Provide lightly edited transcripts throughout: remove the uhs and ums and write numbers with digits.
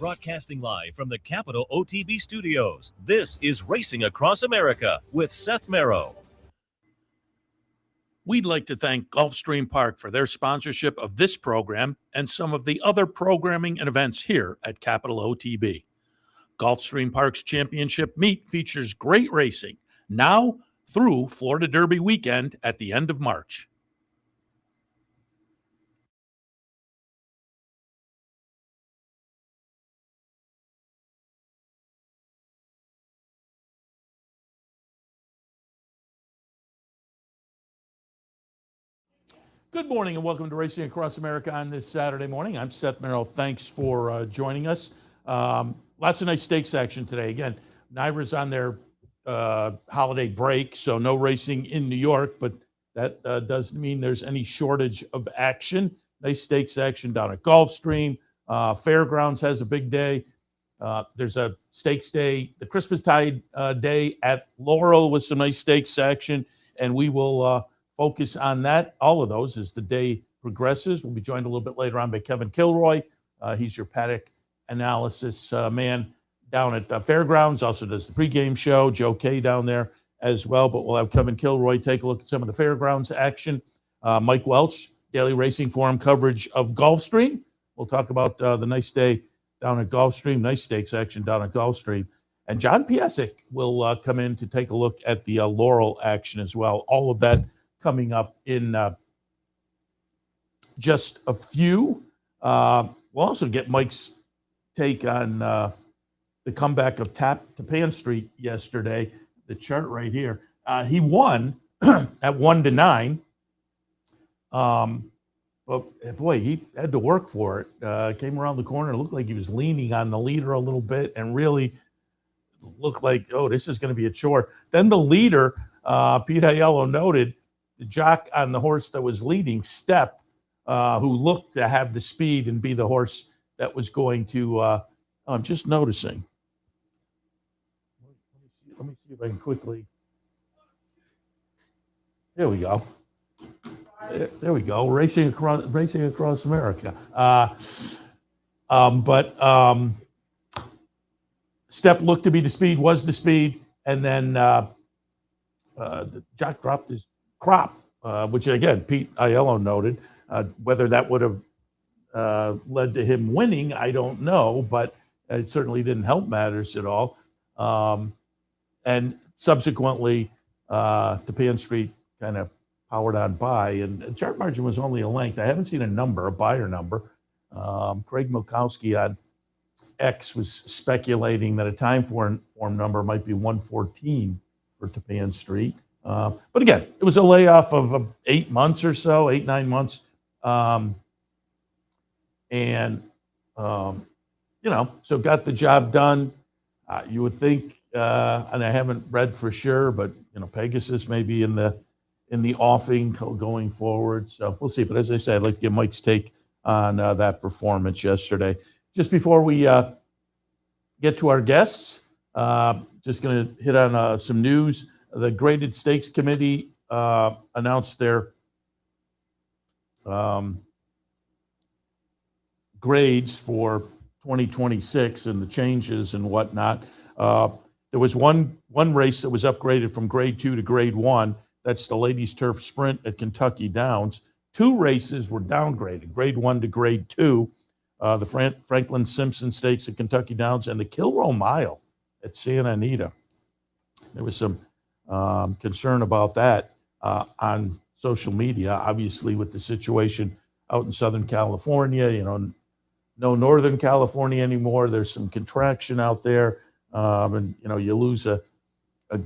Broadcasting live from the Capital OTB studios, this is Racing Across America with Seth Merrow. We'd like to thank Gulfstream Park for their sponsorship of this program and some of the other programming and events here at Capital OTB. Gulfstream Park's championship meet features great racing now through Florida Derby weekend at the end of March. Good morning and welcome to Racing Across America on this Saturday morning. I'm Seth Merrow. Thanks for joining us. Lots of nice stakes action today. Again, NYRA's on their holiday break, so no racing in New York, but that doesn't mean there's any shortage of action. Nice stakes action down at Gulfstream. Fairgrounds has a big day. There's a stakes day, the Christmastide day at Laurel with some nice stakes action, and we will focus on that, all of those, as the day progresses. We'll be joined a little bit later on by Kevin Kilroy. He's your paddock analysis man down at Fairgrounds, also does the pregame show. Joe Kay down there as well, but we'll have Kevin Kilroy take a look at some of the Fairgrounds action. Mike Welsch, Daily Racing Forum coverage of Gulfstream. We'll talk about the nice day down at Gulfstream, nice stakes action down at Gulfstream. And John Piassek will come in to take a look at the Laurel action as well. All of that coming up in just a few. We'll also get Mike's take on the comeback of Tappan Street yesterday. The chart right here. He won at 1-9. But boy, he had to work for it. Came around the corner. It looked like he was leaning on the leader a little bit and really looked like, oh, this is going to be a chore. Then the leader, Pete Aiello noted, the jock on the horse that was leading, Step, who looked to have the speed and be the horse that was going to, I'm just noticing. Let me see if I can quickly. There we go. There we go. Racing across America. But Step looked to be the speed, was the speed, and then the jock dropped his crop, which again, Pete Aiello noted. Whether that would have led to him winning, I don't know, but it certainly didn't help matters at all. And subsequently, Tappan Street kind of powered on by, and the chart margin was only a length. I haven't seen a number, a buyer number. Craig Milkowski on X was speculating that a time form number might be 114 for Tappan Street. But again, it was a layoff of 8 months or so, 8-9 months. So got the job done. You would think, and I haven't read for sure, but Pegasus may be in the offing going forward. So we'll see. But as I said, I'd like to get Mike's take on that performance yesterday. Just before we get to our guests, just going to hit on some news. The Graded Stakes Committee announced their grades for 2026 and the changes and whatnot. There was one race that was upgraded from grade 2 to grade 1. That's the Ladies Turf Sprint at Kentucky Downs. 2 races were downgraded, grade 1 to grade 2. The Franklin Simpson Stakes at Kentucky Downs and the Kilroy Mile at Santa Anita. There was some concern about that on social media, obviously with the situation out in Southern California, no Northern California anymore. There's some contraction out there, and you lose a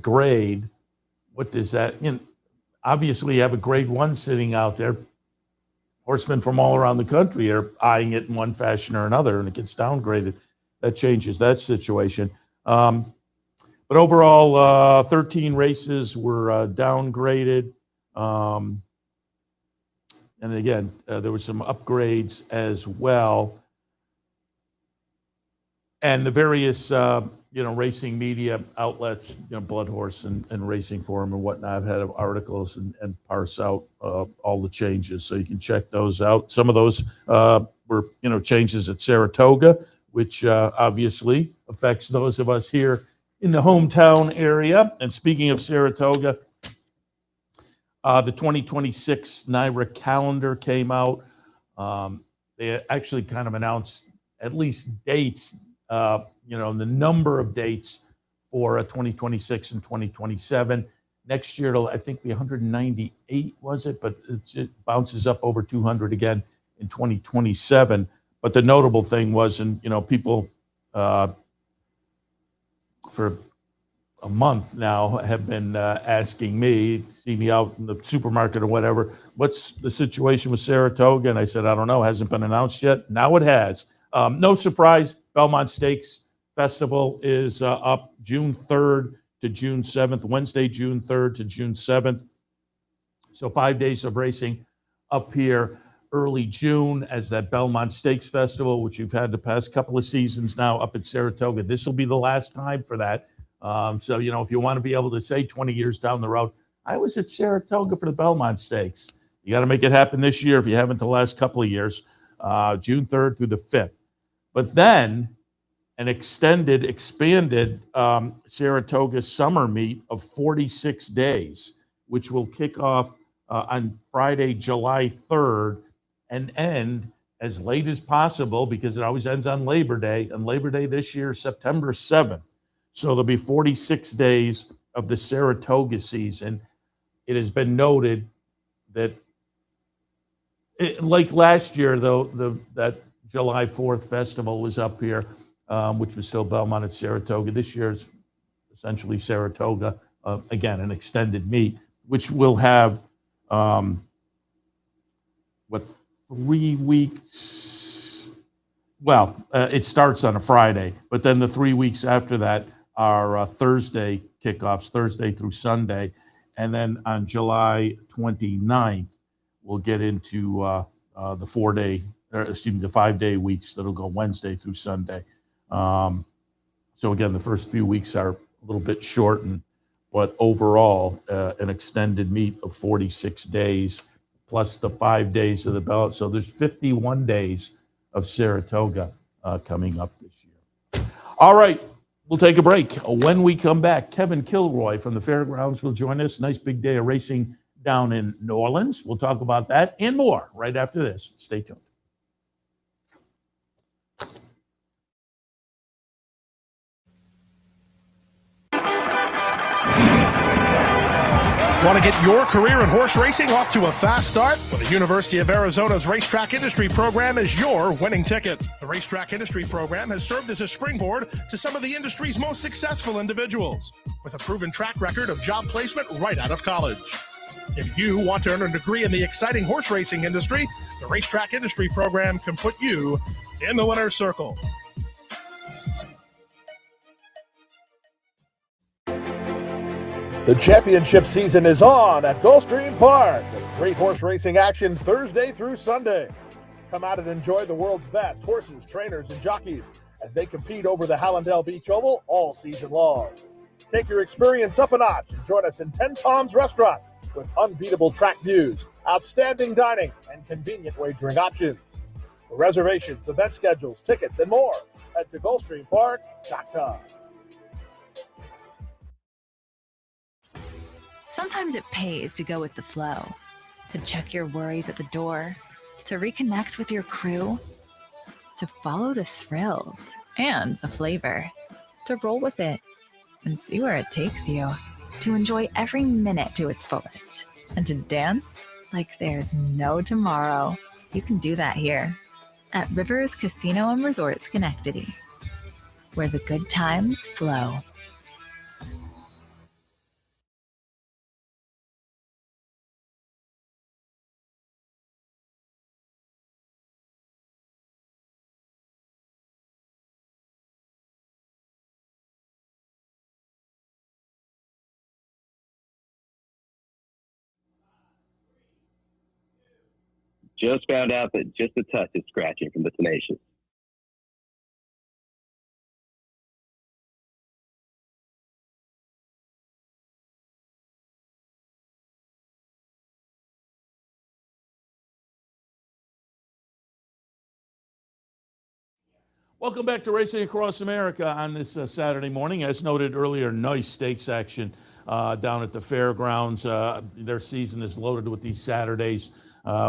grade. What does that? Obviously, you have a grade 1 sitting out there. Horsemen from all around the country are eyeing it in one fashion or another, and it gets downgraded. That changes that situation. But overall, 13 races were downgraded. And again, there were some upgrades as well. And the various, racing media outlets, Blood Horse and Racing Forum and whatnot, have had articles and parse out all the changes. So you can check those out. Some of those were, changes at Saratoga, which obviously affects those of us here in the hometown area. And speaking of Saratoga, the 2026 NYRA calendar came out. They actually kind of announced at least dates, the number of dates for 2026 and 2027. Next year, it'll, I think, be 198, was it? But it bounces up over 200 again in 2027. But the notable thing was, and people for a month now have been asking me, see me out in the supermarket or whatever, what's the situation with Saratoga? And I said, I don't know, hasn't been announced yet. Now it has. No surprise, Belmont Stakes Festival is up June 3rd to June 7th, Wednesday, June 3rd to June 7th. So 5 days of racing up here early June as that Belmont Stakes Festival, which you've had the past couple of seasons now up at Saratoga. This will be the last time for that. So, if you want to be able to say 20 years down the road, I was at Saratoga for the Belmont Stakes. You got to make it happen this year if you haven't the last couple of years, June 3rd through the 5th. But then an expanded Saratoga summer meet of 46 days, which will kick off on Friday, July 3rd and end as late as possible because it always ends on Labor Day. And Labor Day this year, September 7th. So there'll be 46 days of the Saratoga season. It has been noted that, like last year, though, that July 4th festival was up here, which was still Belmont at Saratoga. This year is essentially Saratoga, again, an extended meet, which will have, 3 weeks? Well, it starts on a Friday, but then the 3 weeks after that are Thursday kickoffs, Thursday through Sunday. And then on July 29th, we'll get into the 5 day weeks that'll go Wednesday through Sunday. So again, the first few weeks are a little bit shortened, but overall, an extended meet of 46 days plus the 5 days of the ballot. So there's 51 days of Saratoga coming up this year. All right, we'll take a break. When we come back, Kevin Kilroy from the Fairgrounds will join us. Nice big day of racing down in New Orleans. We'll talk about that and more right after this. Stay tuned. Want to get your career in horse racing off to a fast start? Well, the University of Arizona's Racetrack Industry Program is your winning ticket. The Racetrack Industry Program has served as a springboard to some of the industry's most successful individuals, with a proven track record of job placement right out of college. If you want to earn a degree in the exciting horse racing industry, the Racetrack Industry Program can put you in the winner's circle. The championship season is on at Gulfstream Park with great horse racing action Thursday through Sunday. Come out and enjoy the world's best horses, trainers, and jockeys as they compete over the Hallandale Beach Oval all season long. Take your experience up a notch and join us in 10 Palms Restaurant with unbeatable track views, outstanding dining, and convenient wagering options. For reservations, event schedules, tickets, and more, head to GulfstreamPark.com. Sometimes it pays to go with the flow, to check your worries at the door, to reconnect with your crew, to follow the thrills and the flavor, to roll with it and see where it takes you, to enjoy every minute to its fullest, and to dance like there's no tomorrow. You can do that here at Rivers Casino and Resort Schenectady, where the good times flow. Just found out that just a touch is scratching from the tenacious. Welcome back to Racing Across America on this Saturday morning. As noted earlier, nice stakes action down at the Fairgrounds. Their season is loaded with these Saturdays,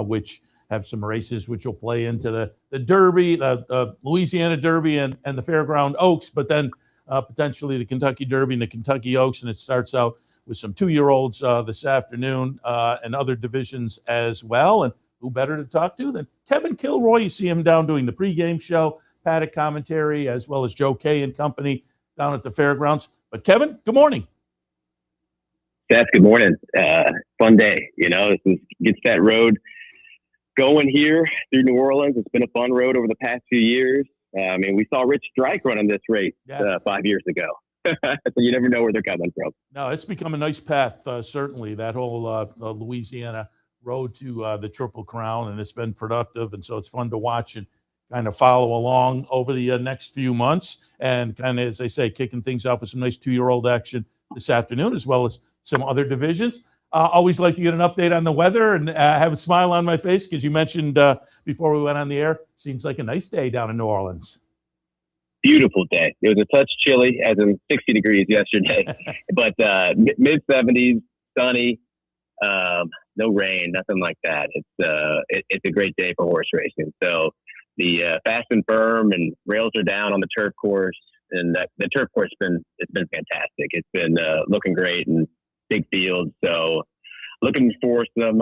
which have some races which will play into the Derby, the Louisiana Derby and the Fairground Oaks, but then potentially the Kentucky Derby and the Kentucky Oaks. And it starts out with some 2-year-olds this afternoon and other divisions as well. And who better to talk to than Kevin Kilroy? You see him down doing the pregame show, paddock commentary, as well as Joe Kay and company down at the Fairgrounds. But Kevin, good morning. Seth, good morning. Fun day. This gets that road going here through New Orleans. It's been a fun road over the past few years. We saw Rich Strike running this race 5 years ago. So you never know where they're coming from. No, it's become a nice path, certainly, that whole Louisiana road to the Triple Crown, and it's been productive. And so it's fun to watch and kind of follow along over the next few months, and kind of, as they say, kicking things off with some nice 2-year-old action this afternoon, as well as some other divisions. Always like to get an update on the weather and have a smile on my face, because you mentioned before we went on the air, seems like a nice day down in New Orleans. Beautiful day. It was a touch chilly, as in 60 degrees yesterday, but mid-70s, sunny, no rain, nothing like that. It's a great day for horse racing. So the fast and firm and rails are down on the turf course, and the turf course it's been fantastic. It's been looking great and big fields. So looking for some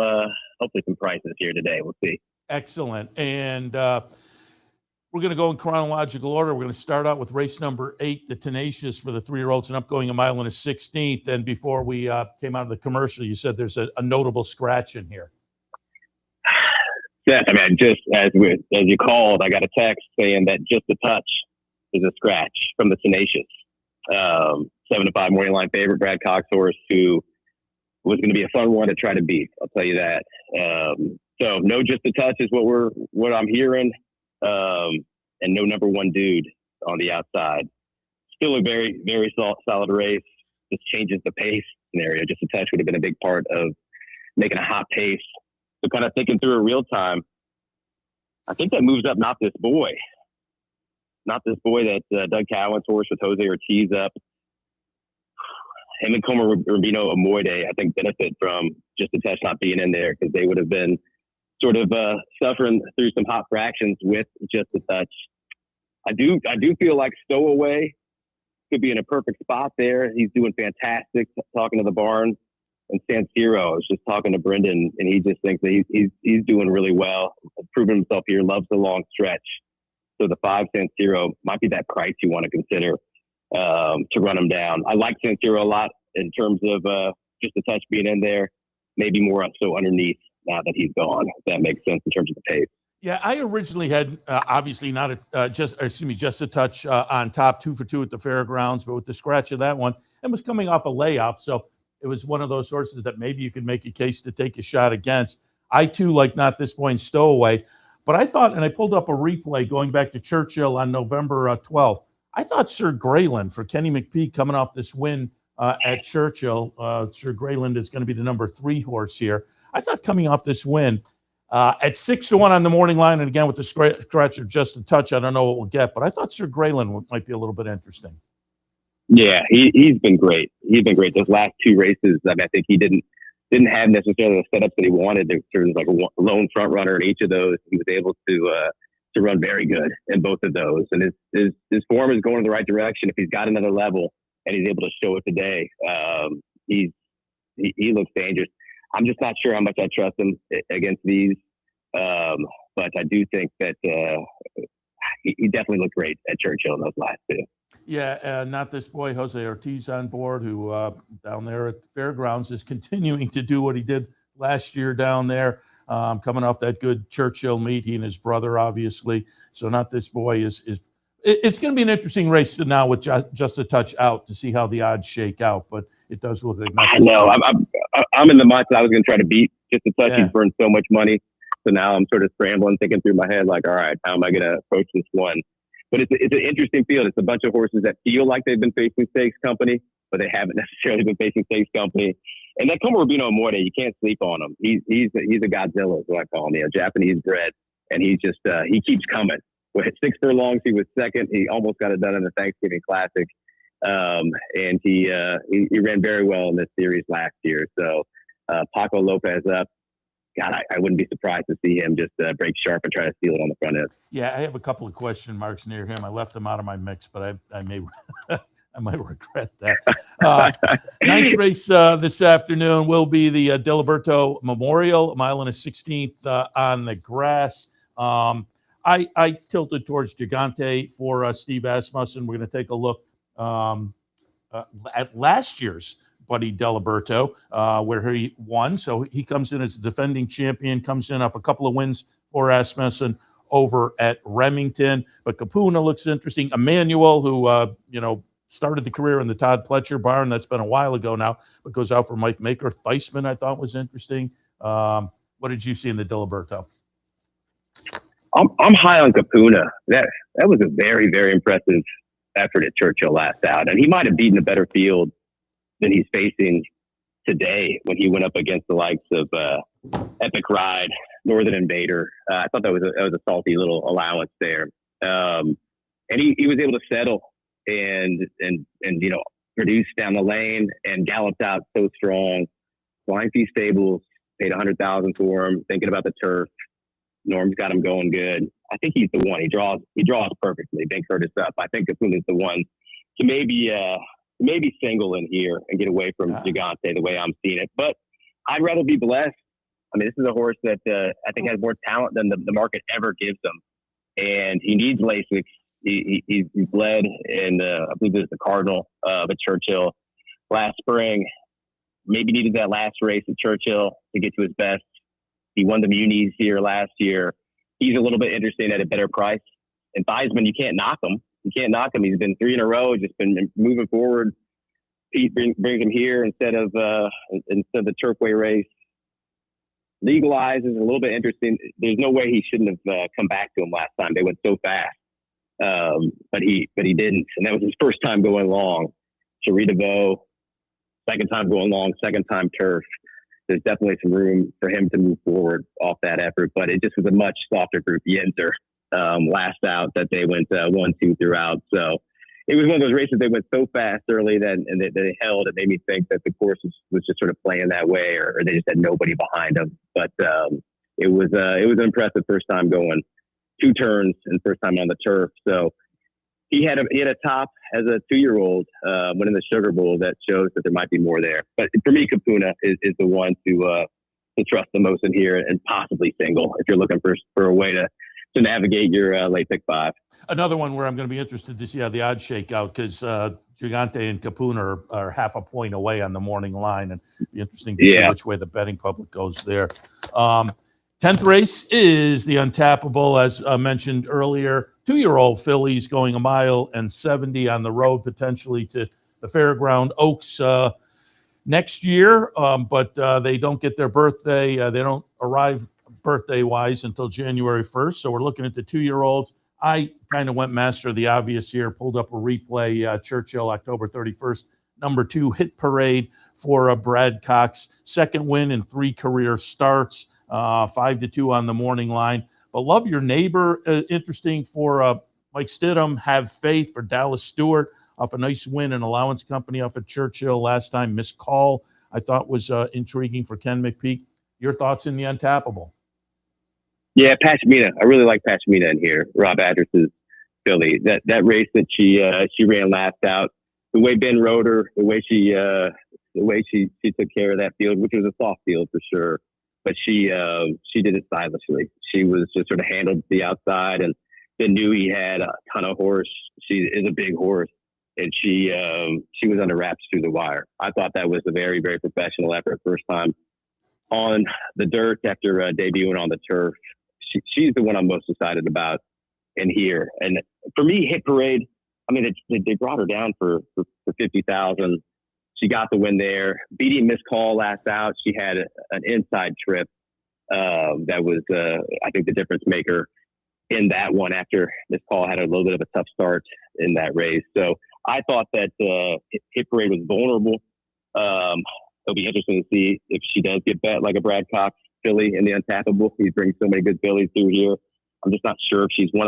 hopefully some prices here today. We'll see. Excellent. And we're going to go in chronological order. We're going to start out with race number 8, the Tenacious for the 3-year-olds, and up going a mile and a 16th. And before we came out of the commercial, you said there's a notable scratch in here. Seth, just as you called, I got a text saying that Just a Touch is a scratch from the Tenacious. 7-5 morning line favorite, Brad Cox horse, who was going to be a fun one to try to beat. I'll tell you that. So no Just a Touch is what I'm hearing, and no number 1 dude on the outside. Still a very, very solid race. Just changes the pace scenario. Just a Touch would have been a big part of making a hot pace. So kind of thinking through it real time, I think that moves up Not This Boy. Not This Boy, that Doug Cowan's horse with Jose Ortiz up. Him and Como Rubino Amoide, I think, benefit from Just a Touch not being in there, because they would have been sort of suffering through some hot fractions with Just a Touch. I do feel like Stowaway could be in a perfect spot there. He's doing fantastic, talking to the barn. And San Siro, I was just talking to Brendan, and he just thinks that he's doing really well, proven himself here, loves the long stretch. So the 5 San Siro might be that price you want to consider to run him down. I like San Siro a lot in terms of Just a Touch being in there, maybe more so underneath now that he's gone, if that makes sense in terms of the pace. Yeah, I originally had obviously not Just a Touch on top, 2 for 2 at the Fairgrounds, but with the scratch of that one, and was coming off a layoff, so it was one of those horses that maybe you could make a case to take a shot against. I, too, like Not This Boy and Stowaway. But I thought, and I pulled up a replay going back to Churchill on November 12th, I thought Sir Greyland for Kenny McPhee coming off this win at Churchill. Sir Greyland is going to be the number 3 horse here. I thought coming off this win at 6-1 on the morning line, and again with the scratch of Just a Touch, I don't know what we'll get, but I thought Sir Greyland might be a little bit interesting. Yeah, he's been great. He's been great. Those last 2 races, I think he didn't have necessarily the setups that he wanted. There was like a lone front runner in each of those. He was able to run very good in both of those. And his form is going in the right direction. If he's got another level and he's able to show it today, he looks dangerous. I'm just not sure how much I trust him against these. But I do think that he definitely looked great at Churchill in those last 2. Yeah, Not This Boy, Jose Ortiz on board, who down there at the Fairgrounds is continuing to do what he did last year down there, coming off that good Churchill meet, he and his brother, obviously. So Not This Boy it's going to be an interesting race now with Just a Touch out to see how the odds shake out, but it does look like I know. I'm in the mindset I was going to try to beat Just a Touch. Yeah. He's burned so much money. So now I'm sort of scrambling, thinking through my head, like, all right, how am I going to approach this one? But it's an interesting field. It's a bunch of horses that feel like they've been facing stakes company, but they haven't necessarily been facing stakes company. And that Como Rubino Amoide, you can't sleep on him. He's a Godzilla, is what I call him. Japanese bred, and he keeps coming. With 6 furlongs, he was second. He almost got it done in the Thanksgiving Classic. And he ran very well in this series last year. So Paco Lopez up. God, I wouldn't be surprised to see him just break sharp and try to steal it on the front end. Yeah, I have a couple of question marks near him. I left him out of my mix, but I may I might regret that. Ninth race this afternoon will be the Diliberto Memorial, 1.16 miles on the grass. I tilted towards Gigante for Steve Asmussen. We're going to take a look at last year's Buddy Diliberto, where he won. So he comes in as the defending champion, comes in off a couple of wins for Asmussen over at Remington. But Capuna looks interesting. Emmanuel, who, started the career in the Todd Pletcher barn. That's been a while ago now, but goes out for Mike Maker. Theismann, I thought, was interesting. What did you see in the Diliberto? I'm high on Capuna. That was a very, very impressive effort at Churchill last out. And he might have beaten a better field than he's facing today when he went up against the likes of Epic Ride, Northern Invader. I thought that was a salty little allowance there. And he was able to settle and produce down the lane and galloped out so strong. Flying Fee Stables paid $100,000 for him, thinking about the turf. Norm's got him going good. I think he's the one. He draws perfectly. Ben Curtis up. I think Capuna's the one to maybe single in here and get away from Gigante the way I'm seeing it. But I'd rather be blessed. I mean, this is a horse that I think has more talent than the market ever gives him. And he needs Lasix. He's bled in, I believe it was the Cardinal at Churchill last spring. Maybe needed that last race at Churchill to get to his best. He won the Munis here last year. He's a little bit interesting at a better price. And Theismann, you can't knock him. He's been 3 in a row, just been moving forward. Pete brings him here instead of the Turfway race. Legalize is a little bit interesting. There's no way he shouldn't have come back to him last time. They went so fast. But he didn't. And that was his first time going long. Charita Bow, second time going long, second time turf. There's definitely some room for him to move forward off that effort, but it just was a much softer group. Yenter last out that they went 1-2 throughout. So it was one of those races they went so fast early that they held. It made me think that the course was just sort of playing that way, or they just had nobody behind them. But it was an impressive first time going 2 turns and first time on the turf. So he had a top as a 2-year-old winning the Sugar Bowl that shows that there might be more there. But for me, Capuna is the one to trust the most in here and possibly single if you're looking for a way to navigate your late pick 5. Another one where I'm going to be interested to see how the odds shake out, because Gigante and Capuna are half a point away on the morning line, and it'll be interesting to see which way the betting public goes there. 10th race is the Untappable, as mentioned earlier. 2-year-old fillies going 1.70 miles on the road, potentially to the Fairground Oaks next year, but they don't get their birthday. They don't arrive birthday-wise until January 1st, so we're looking at the 2-year-olds. I kind of went master of the obvious here, pulled up a replay, Churchill, October 31st, number 2 Hit Parade for Brad Cox. Second win in 3 career starts, 5-2 on the morning line. But Love Your Neighbor, interesting for Mike Stidham. Have Faith for Dallas Stewart off a nice win in Allowance Company off at Churchill last time. Miss Call, I thought was intriguing for Ken McPeak. Your thoughts in the Untappable? Yeah, Pashmina. I really like Pashmina in here. Rob Adress's filly. That race that she ran last out. The way Ben rode her, the way she took care of that field, which was a soft field for sure. But she did it stylishly. She was just sort of handled the outside, and then knew he had a ton of horse. She is a big horse, and she was under wraps through the wire. I thought that was a very, very professional effort. First time on the dirt after debuting on the turf. She's the one I'm most excited about in here. And for me, Hit Parade, I mean, they brought her down for 50,000. She got the win there. Beating Miss Call last out, she had an inside trip that was, I think, the difference maker in that one after Miss Call had a little bit of a tough start in that race. So I thought that Hit Parade was vulnerable. It'll be interesting to see if she does get bet like a Brad Cox filly in the Untappable. He brings so many good fillies through here. I'm just not sure if she's one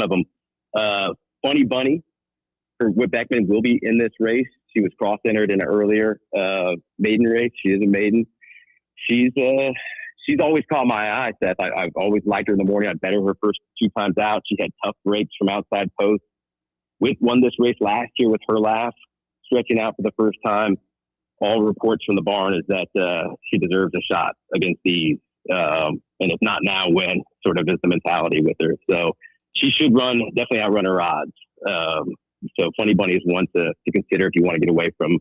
of them. Funny Bunny for Whit Beckman will be in this race. She was cross-entered in an earlier maiden race. She is a maiden. She's always caught my eye, Seth. I've always liked her in the morning. I bet her first 2 times out. She had tough breaks from outside post. Whit won this race last year with her laugh, stretching out for the first time. All reports from the barn is that she deserves a shot against these. And if not now, when, sort of is the mentality with her. So she should definitely outrun her odds. So Funny Bunny is one to consider if you want to get away from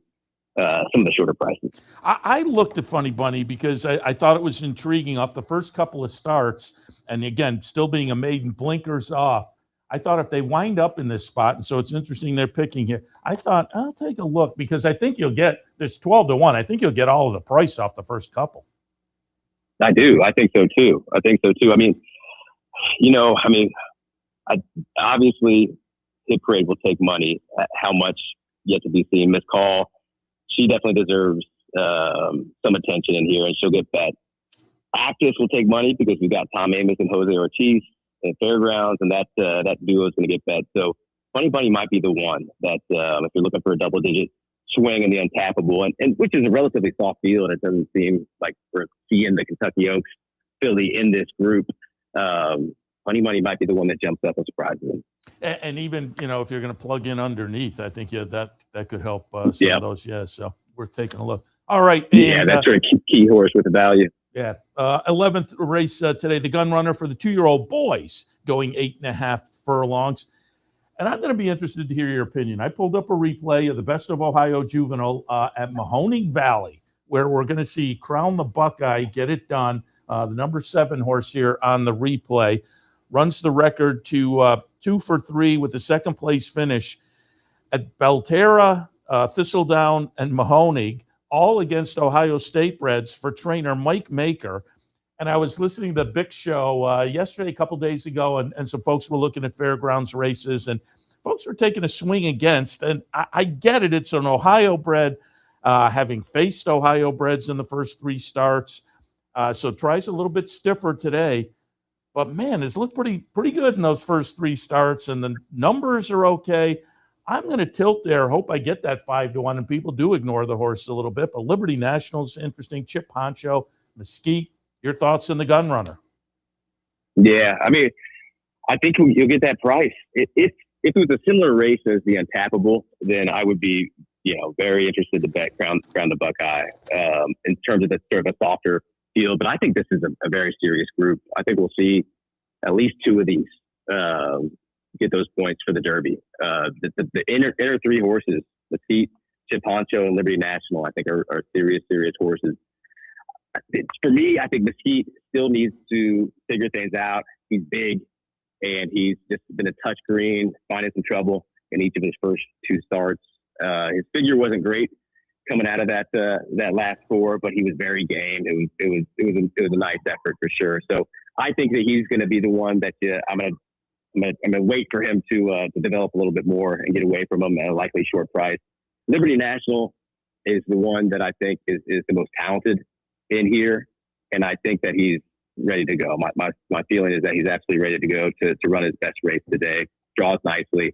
some of the shorter prices. I looked at Funny Bunny because I thought it was intriguing off the first couple of starts. And again, still being a maiden, blinkers off. I thought if they wind up in this spot, and so it's interesting they're picking here, I thought I'll take a look because I think there's 12-1. I think you'll get all of the price off the first couple. I do. I think so too. I mean, obviously Hit Parade will take money. How much yet to be seen. Miss Call, she definitely deserves some attention in here, and she'll get bet. Actress will take money because we got Tom Amos and Jose Ortiz and Fairgrounds, and that duo is going to get bet. So Funny Bunny might be the one that if you're looking for a double-digit swing in the untappable, and which is a relatively soft field. It doesn't seem like we're seeing the Kentucky Oaks Philly in this group. Funny Money might be the one that jumps up and surprises them. And even, if you're going to plug in underneath, I think that could help some of those. Yeah, so we're taking a look. All right. And, that's a key horse with the value. Yeah. 11th race today, the gun runner for the 2-year-old boys going 8.5 furlongs. And I'm going to be interested to hear your opinion. I pulled up a replay of the Best of Ohio Juvenile at Mahoning Valley, where we're going to see Crown the Buckeye get it done. The number 7 horse here on the replay runs the record to 2 for 3 with the second place finish at Belterra, Thistledown, and Mahoning, all against Ohio State breds for trainer Mike Maker. And I was listening to the Big Show yesterday, a couple days ago, and some folks were looking at Fairgrounds races, and folks were taking a swing against. And I get it. It's an Ohio bred, having faced Ohio breds in the first 3 starts. So tries a little bit stiffer today. But, man, it's looked pretty good in those first 3 starts, and the numbers are okay. I'm going to tilt there, hope I get that 5-1, and people do ignore the horse a little bit. But Liberty National's interesting. Chip Honcho, Mesquite. Your thoughts on the gun runner? Yeah, I mean, I think you'll get that price. If it was a similar race as the Untappable, then I would be, very interested to bet Crown the Buckeye in terms of the sort of a softer field. But I think this is a very serious group. I think we'll see at least 2 of these get those points for the Derby. The inner 3 horses, Mesquite, Chip Honcho, and Liberty National, I think are serious horses. For me, I think Mesquite still needs to figure things out. He's big, and he's just been a touch green, finding some trouble in each of his first 2 starts. His figure wasn't great coming out of that last 4, but he was very game. It was a nice effort for sure. So I think that he's going to be the one that I'm gonna wait for him to develop a little bit more and get away from him at a likely short price. Liberty National is the one that I think is the most talented in here, and I think that he's ready to go. My feeling is that he's absolutely ready to go to run his best race today. Draws nicely.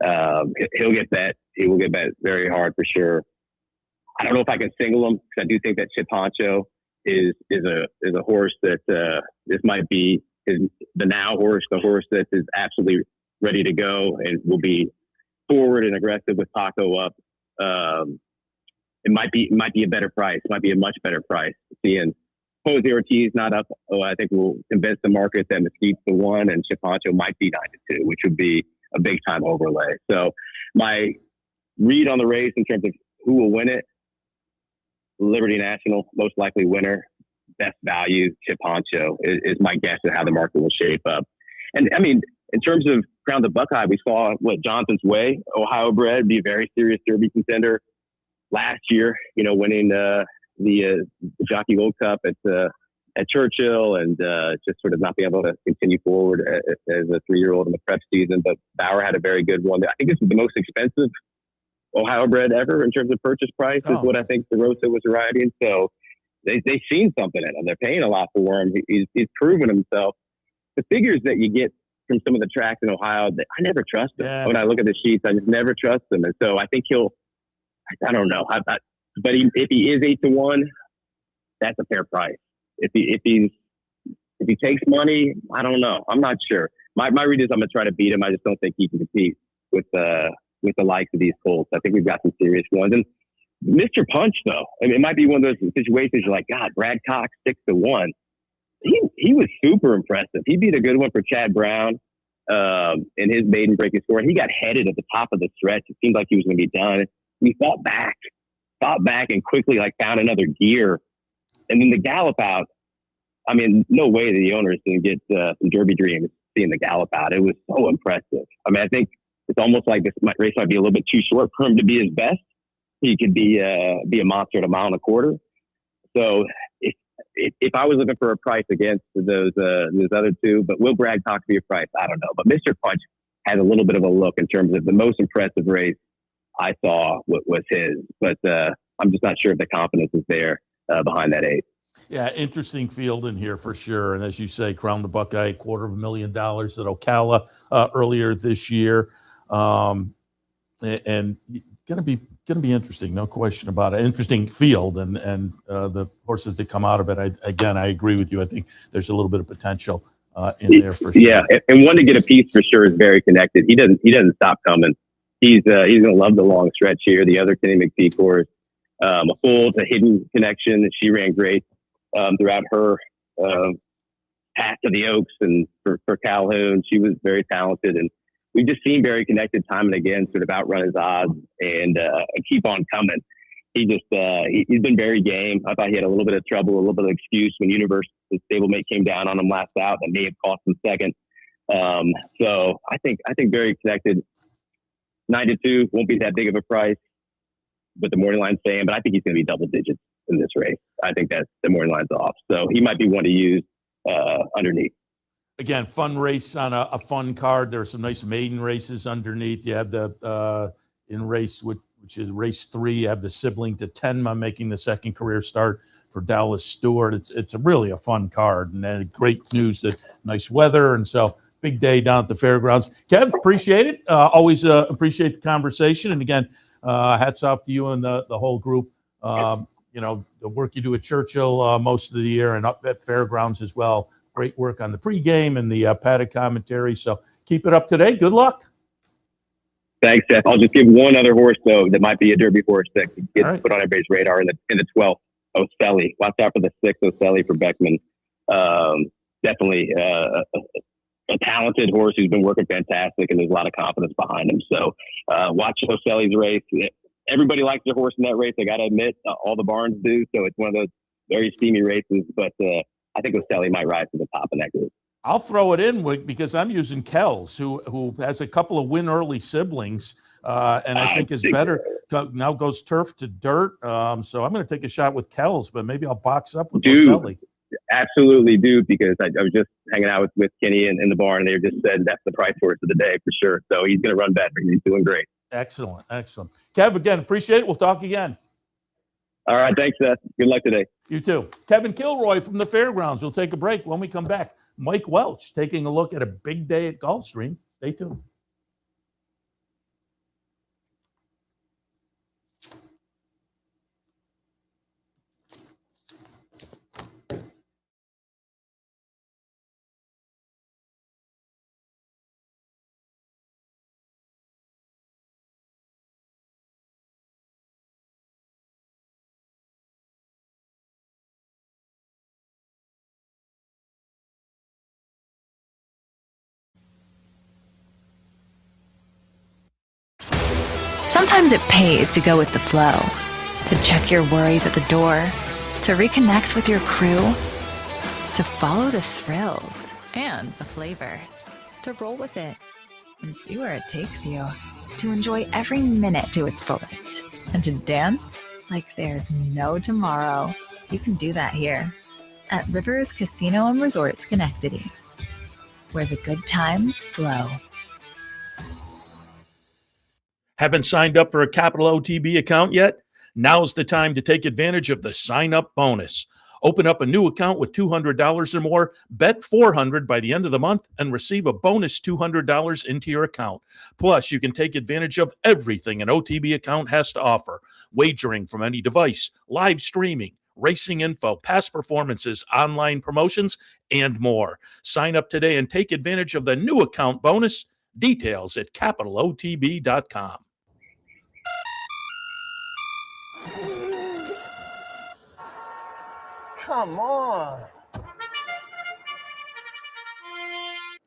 He'll get bet. He will get bet very hard for sure. I don't know if I can single him because I do think that Chip Honcho is a horse that this might be the now horse, the horse that is absolutely ready to go and will be forward and aggressive with Paco up. It might be a better price. Might be a much better price. Seeing Jose Ortiz not up, I think will convince the market that Mesquite's the one, and Chip Honcho might be 9-2, which would be a big time overlay. So my read on the race in terms of who will win it: Liberty National, most likely winner. Best value, Chip Honcho is my guess at how the market will shape up. And I mean, in terms of Crown the Buckeye, we saw Jonathan's Way, Ohio bred, be a very serious Derby contender last year. Winning the Jockey Gold Cup at Churchill, and just sort of not being able to continue forward as a 3-year-old in the prep season. But Bauer had a very good one. I think this is the most expensive Ohio bred ever in terms of purchase price, is what I think the Rosa was riding. So they've seen something in him. They're paying a lot for him. He's proven himself. the figures that you get from some of the tracks in Ohio, that I never trust them. Yeah. When I look at the sheets, I just never trust them. And so I think I don't know. But if he is 8-1, that's a fair price. If he takes money, I don't know. I'm not sure. My read is I'm gonna try to beat him. I just don't think he can compete with the likes of these Colts. I think we've got some serious ones. And Mr. Punch, though, I mean, it might be one of those situations you're like, God, Brad Cox 6-1. He was super impressive. He beat a good one for Chad Brown in his maiden breaking score. And he got headed at the top of the stretch. It seemed like he was going to be done. He fought back and quickly found another gear. And then the gallop out, I mean, no way the owner is going to get some Derby dreams seeing the gallop out. It was so impressive. I mean, I think it's almost like this race might be a little bit too short for him to be his best. He could be a monster at 1.25 miles. So if I was looking for a price against those other two, but will Brad Cox be a price? I don't know. But Mr. Punch has a little bit of a look in terms of the most impressive race I saw was his. But I'm just not sure if the confidence is there behind that 8. Yeah, interesting field in here for sure. And as you say, crowned the Buckeye, $250,000 at Ocala earlier this year. And going to be interesting, no question about it. Interesting field, and the horses that come out of it. I agree with you. I think there's a little bit of potential in there for sure. Yeah, and one to get a piece for sure is Very Connected. He doesn't stop coming. He's going to love the long stretch here. The other Kenny McPhee course, a full to Hidden Connection. She ran great throughout her path to the Oaks and for Calhoun. She was very talented, and we've just seen Very Connected time and again sort of outrun his odds and keep on coming. He just he's been very game. I thought he had a little bit of trouble, a little bit of excuse when Universe, his stablemate, came down on him last out. That may have cost him second. So I think Very Connected 9-2 won't be that big of a price, but the morning line's saying. But I think he's going to be double digits in this race. I think that the morning line's off, so he might be one to use underneath. Again, fun race on a fun card. There are some nice maiden races underneath. You have the in race, which is race 3, you have the sibling to Tenma making the second career start for Dallas Stewart. It's really a fun card, and then great news that nice weather, and so big day down at the Fairgrounds. Kev, appreciate it. Always appreciate the conversation, and again, hats off to you and the whole group. The work you do at Churchill most of the year and up at Fairgrounds as well. Great work on the pregame and the paddock commentary. So keep it up today. Good luck. Thanks, Seth. I'll just give one other horse, though, that might be a Derby horse that gets put on everybody's radar in the 12th. Ostelli. Watch out for the 6th Ostelli for Beckman. Definitely a talented horse who's been working fantastic, and there's a lot of confidence behind him. So watch Ostelli's race. Everybody likes their horse in that race. I got to admit, all the barns do. So it's one of those very steamy races. But I think Ostelli might rise to the top in that group. I'll throw it in because I'm using Kells, who has a couple of win early siblings, and I think is better. Now goes turf to dirt. So I'm going to take a shot with Kells, but maybe I'll box up with Ostelli. Absolutely do, because I was just hanging out with Kenny in the barn, and they just said that's the price horse of the day for sure. So he's going to run better. He's doing great. Excellent. Kev, again, appreciate it. We'll talk again. All right. Thanks, Seth. Good luck today. You too. Kevin Kilroy from the Fairgrounds. We'll take a break. When we come back, Mike Welch taking a look at a big day at Gulfstream. Stay tuned. Sometimes it pays to go with the flow, to check your worries at the door, to reconnect with your crew, to follow the thrills and the flavor, to roll with it and see where it takes you, to enjoy every minute to its fullest, and to dance like there's no tomorrow. You can do that here at Rivers Casino and Resort Schenectady, where the good times flow. Haven't signed up for a Capital OTB account yet? Now's the time to take advantage of the sign-up bonus. Open up a new account with $200 or more, bet $400 by the end of the month, and receive a bonus $200 into your account. Plus, you can take advantage of everything an OTB account has to offer: wagering from any device, live streaming, racing info, past performances, online promotions, and more. Sign up today and take advantage of the new account bonus. Details at capitalotb.com. Come on.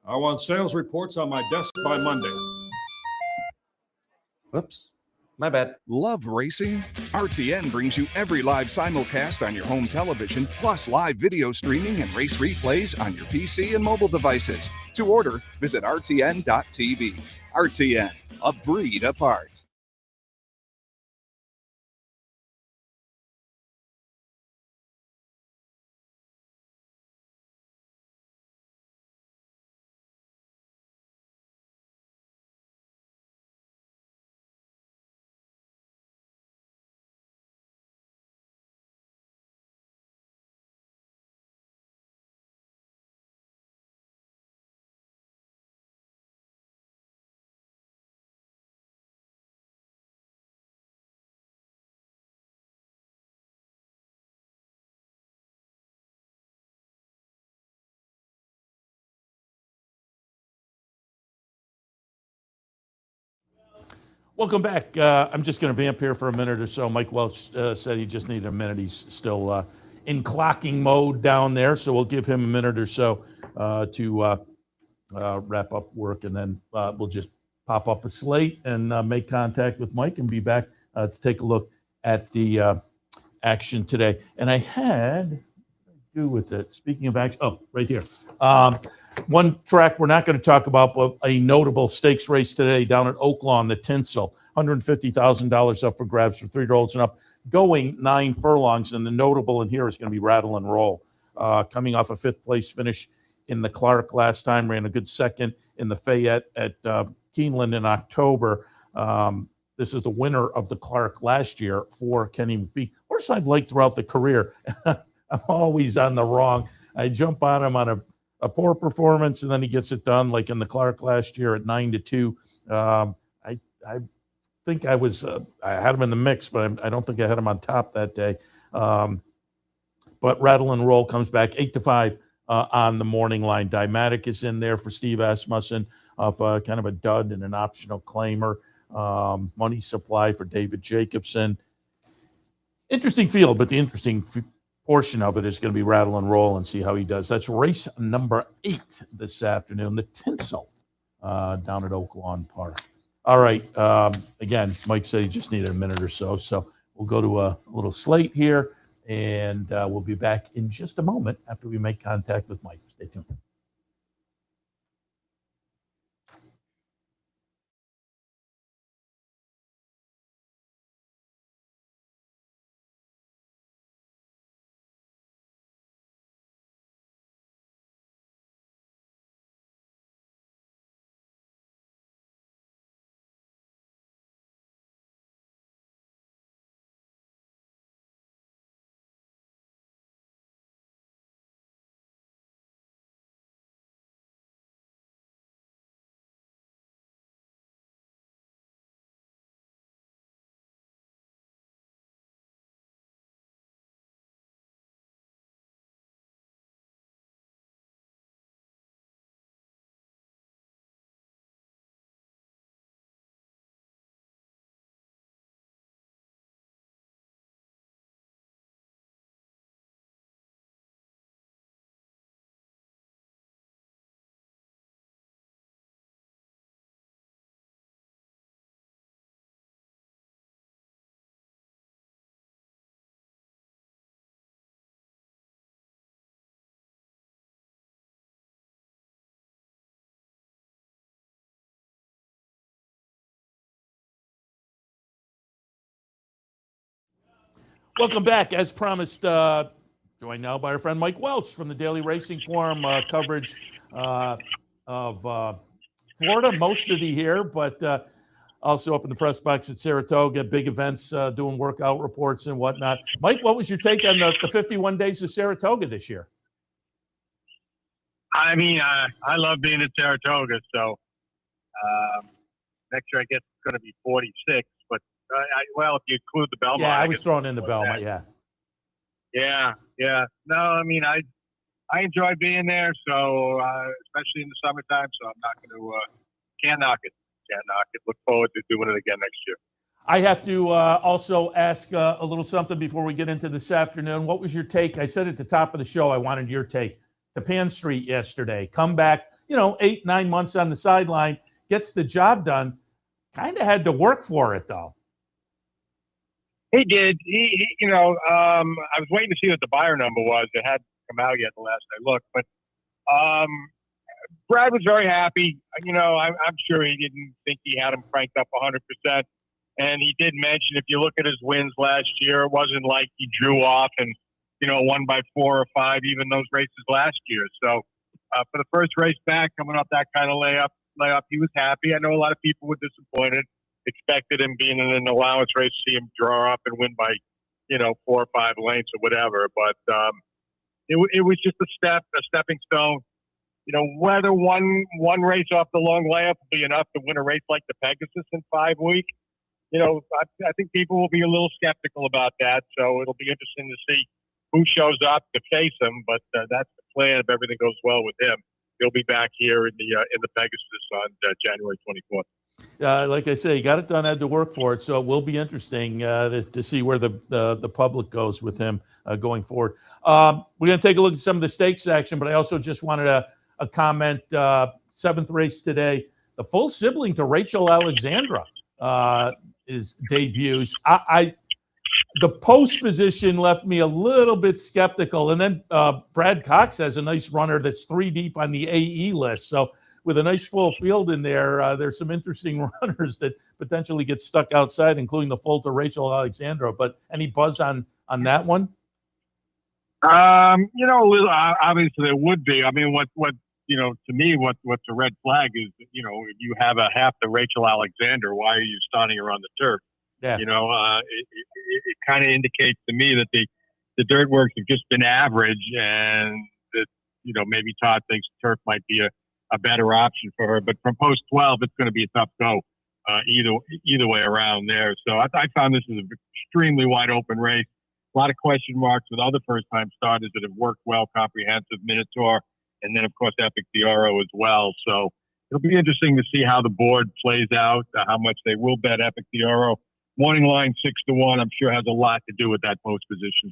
I want sales reports on my desk by Monday. Oops. My bad. Love racing? RTN brings you every live simulcast on your home television, plus live video streaming and race replays on your PC and mobile devices. To order, visit rtn.tv. RTN, a breed apart. Welcome back. I'm just going to vamp here for a minute or so. Mike Welsch said he just needed a minute. He's still in clocking mode down there, so we'll give him a minute or so to wrap up work, and then we'll just pop up a slate and make contact with Mike and be back to take a look at the action today. And I had do with it. Speaking of action, right here. One track we're not going to talk about, but a notable stakes race today down at Oaklawn, the Tinsel. $150,000 up for grabs for 3-year-olds and up, going 9 furlongs. And the notable in here is going to be Rattle and Roll. Coming off a 5th place finish in the Clark last time, ran a good second in the Fayette at Keeneland in October. This is the winner of the Clark last year for Kenny McPhee. Horse I've liked throughout the career. I'm always on the wrong. I jump on him on a poor performance, and then he gets it done, like in the Clark last year at 9-2. I think I had him in the mix, but I don't think I had him on top that day. But Rattle and Roll comes back 8-5 on the morning line. Dymatic is in there for Steve Asmussen off kind of a dud and an optional claimer. Money Supply for David Jacobson. Interesting field, but the interesting portion of it is going to be Rattle and Roll and see how he does. That's race number 8 this afternoon, the Tinsel down at Laurel Park. All right. Again, Mike said he just needed a minute or so. So we'll go to a little slate here, and we'll be back in just a moment after we make contact with Mike. Stay tuned. Welcome back. As promised, joined now by our friend Mike Welch from the Daily Racing Forum, coverage of Florida, most of the year, but also up in the press box at Saratoga, big events, doing workout reports and whatnot. Mike, what was your take on the 51 days of Saratoga this year? I mean, I love being at Saratoga, so next year I guess it's going to be 46. But well, if you include the Belmont, I was throwing in the Belmont. Yeah. No, I mean, I enjoy being there, so especially in the summertime. So I'm not going to can't knock it. Look forward to doing it again next year. I have to also ask a little something before we get into this afternoon. What was your take? I said at the top of the show I wanted your take. Pan Street yesterday, come back, 8-9 months on the sideline, gets the job done. Kind of had to work for it, though. He did. He I was waiting to see what the buyer number was. It hadn't come out yet the last I looked, but Brad was very happy. I'm sure he didn't think he had him cranked up 100%. And he did mention, if you look at his wins last year, it wasn't like he drew off and won by 4 or 5, even those races last year. So for the first race back, coming up that kind of layup, he was happy. I know a lot of people were disappointed, expected him being in an allowance race, see him draw up and win by, 4 or 5 lengths or whatever. But it was just a stepping stone. Whether one race off the long layup will be enough to win a race like the Pegasus in 5 weeks, I think people will be a little skeptical about that. So it'll be interesting to see who shows up to face him, but that's the plan. If everything goes well with him, he'll be back here in the Pegasus on January 24th. Like I say, he got it done, had to work for it, so it will be interesting to see where the public goes with him going forward. We're going to take a look at some of the stakes action, but I also just wanted a comment. 7th race today, the full sibling to Rachel Alexandra is debuts. The post position left me a little bit skeptical. And then Brad Cox has a nice runner that's 3 deep on the AE list. So with a nice full field in there, there's some interesting runners that potentially get stuck outside, including the full to Rachel Alexandra. But any buzz on that one? Obviously there would be. I mean, what to me, what's a red flag is, if you have a half the Rachel Alexander, why are you starting her on the turf? Yeah. It kind of indicates to me that the dirt works have just been average, and that, maybe Todd thinks turf might be a better option for her. But from post 12, it's going to be a tough go either way around there. So I found this is an extremely wide open race. A lot of question marks with other first-time starters that have worked well, Comprehensive, Minotaur, and then, of course, Epic Fioro as well. So it'll be interesting to see how the board plays out, how much they will bet Epic Fioro. Morning line 6-1, I'm sure, has a lot to do with that post position.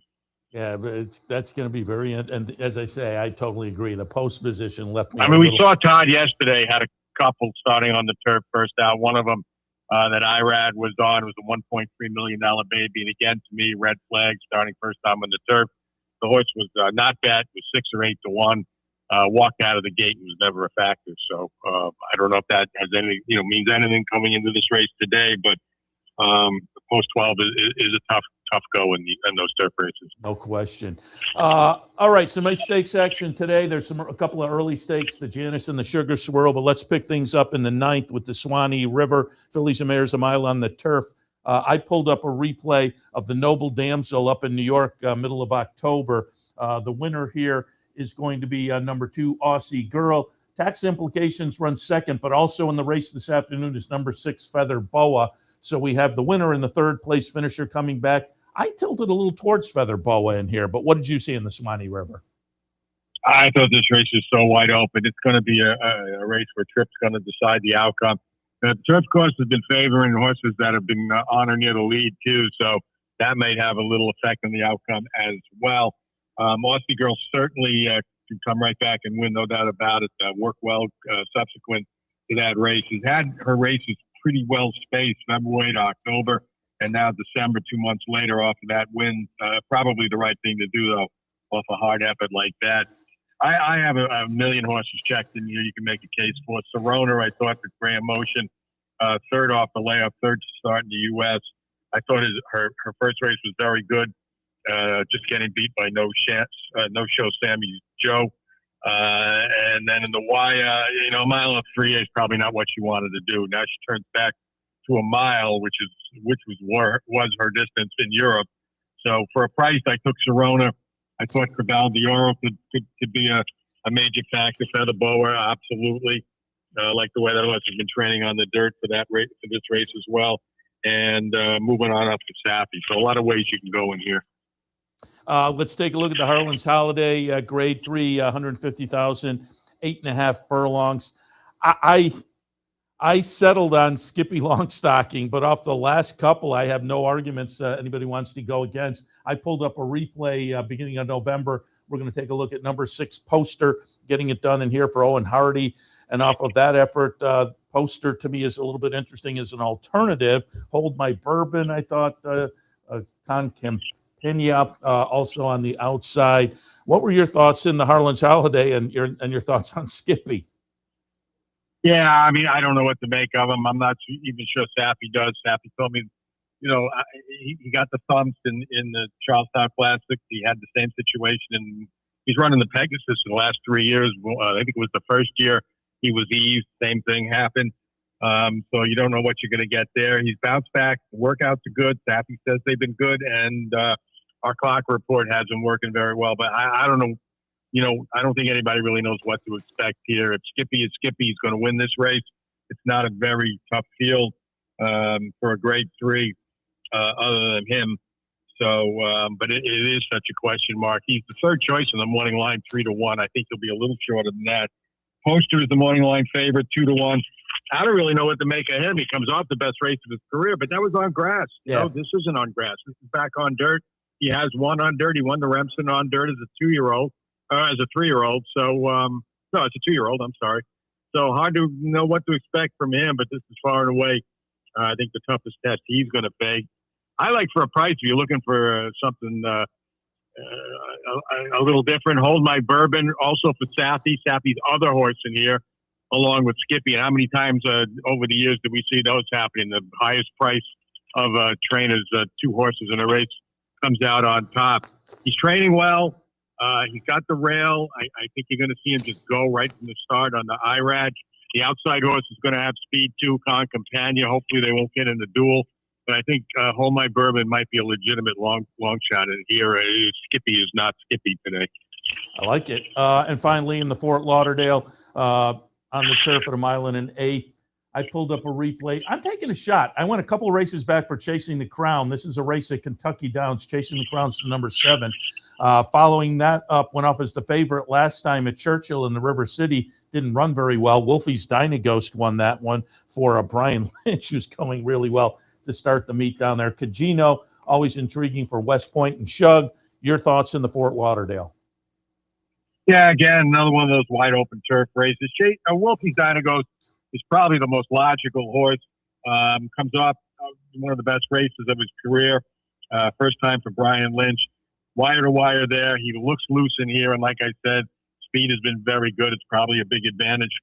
Yeah, but that's going to be very, and as I say, I totally agree. The post position left me. I mean, we saw Todd yesterday had a couple starting on the turf first out. One of them that IRAD was on was a $1.3 million baby, and again, to me, red flag starting first time on the turf. The horse was not bet, was 6 or 8-1. Walked out of the gate and was never a factor. So I don't know if that has any, means anything coming into this race today, but post 12 is a tough go in those turf races. No question. All right, some nice stakes action today. There's a couple of early stakes, the Janice and the Sugar Swirl, but let's pick things up in the 9th with the Swanee River Fillies and Mares a mile on the turf. I pulled up a replay of the Noble Damsel up in New York, middle of October. The winner here is going to be number 2, Aussie Girl. Tax Implications runs second, but also in the race this afternoon is number 6, Feather Boa. So we have the winner and the 3rd place finisher coming back. I tilted a little towards Feather Boa in here, but what did you see in the Swanee River? I thought this race is so wide open. It's going to be a race where Tripp's going to decide the outcome. The turf course has been favoring horses that have been on or near the lead, too, so that may have a little effect on the outcome as well. Aussie Girl certainly can come right back and win, no doubt about it. Work well subsequent to that race. Has had her races pretty well spaced, February to October, and now December, 2 months later off of that win. Probably the right thing to do, though, off a hard effort like that. I have a million horses checked in here you can make a case for. Serona, I thought, for Graham Motion, 3rd off the layup, 3rd to start in the U.S. I thought her first race was very good. Just getting beat by no show Sammy Joe. And then in the Y, a mile of 3 is probably not what she wanted to do. Now she turns back to a mile, which was her distance in Europe. So for a price, I took Serona. I thought Cabal de Oro could be a major factor. Feather Boa, absolutely. Like the way that horse has been training on the dirt for that race, for this race as well. And moving on up to Sappy. So a lot of ways you can go in here. Let's take a look at the Harlan's Holiday, grade 3, 150,000, 8.5 furlongs. I settled on Skippy Longstocking, but off the last couple, I have no arguments anybody wants to go against. I pulled up a replay beginning of November. We're going to take a look at number 6, Poster, getting it done in here for Owen Hardy. And off of that effort, Poster to me is a little bit interesting as an alternative. Hold My Bourbon, I thought, Con Campania also on the outside. What were your thoughts in the Harlan's Holiday and your thoughts on Skippy? Yeah, I mean, I don't know what to make of him. I'm not even sure Sappy does. Sappy told me, he got the thumps in the Charlestown Classic. He had the same situation, and he's running the Pegasus in the last 3 years. I think it was the first year he was eased. Same thing happened. So you don't know what you're going to get there. He's bounced back. The workouts are good. Sappy says they've been good, and our clock report has been working very well. But I don't know. I don't think anybody really knows what to expect here. If Skippy is Skippy, he's going to win this race. It's not a very tough field for a grade 3 other than him. So, but it is such a question mark. He's the third choice in the morning line, 3-1. I think he'll be a little shorter than that. Poster is the morning line favorite, 2-1. I don't really know what to make of him. He comes off the best race of his career, but that was on grass. Yeah. This isn't on grass. This is back on dirt. He has won on dirt. He won the Remsen on dirt as a 2-year-old. As a 3-year-old. So, no, it's a 2-year-old. I'm sorry. So hard to know what to expect from him, but this is far and away, I think, the toughest test he's going to face. I like for a price, if you're looking for something a little different, Hold My Bourbon, also for Sappy. Sappy's other horse in here, along with Skippy. And how many times over the years did we see those happening? The highest price of trainers, 2 horses in a race, comes out on top. He's training well. He's got the rail. I think you're going to see him just go right from the start on the IRAD. The outside horse is going to have speed too, Con Campania. Hopefully they won't get in the duel. But I think Hold My Bourbon might be a legitimate long shot in here. Skippy is not Skippy today. I like it. And finally, in the Fort Lauderdale, on the turf at a mile and an eighth, I pulled up a replay. I'm taking a shot. I went a couple of races back for Chasing the Crown. This is a race at Kentucky Downs. Chasing the Crown's the number 7. Following that up, went off as the favorite last time at Churchill in the River City. Didn't run very well. Wolfie's Dynaghost won that one for Brian Lynch, who's going really well to start the meet down there. Cagino, always intriguing for West Point and Shug. Your thoughts in the Fort Lauderdale? Yeah, again, another one of those wide open turf races. Wolfie's Dynaghost is probably the most logical horse. Comes off one of the best races of his career. First time for Brian Lynch. Wire to wire there. He looks loose in here. And like I said, speed has been very good. It's probably a big advantage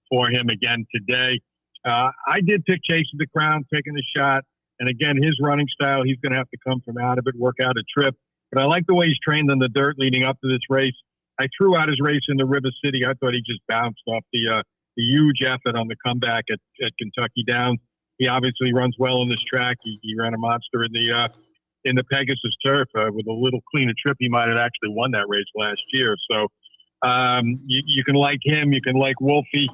for him again today. I did pick Chasing the Crown, taking a shot. And again, his running style, he's going to have to come from out of it, work out a trip. But I like the way he's trained on the dirt leading up to this race. I threw out his race in the River City. I thought he just bounced off the huge effort on the comeback at Kentucky Downs. He obviously runs well on this track. He ran a monster in the Pegasus turf with a little cleaner trip. He might have actually won that race last year. So you can like him. You can like Wolfie.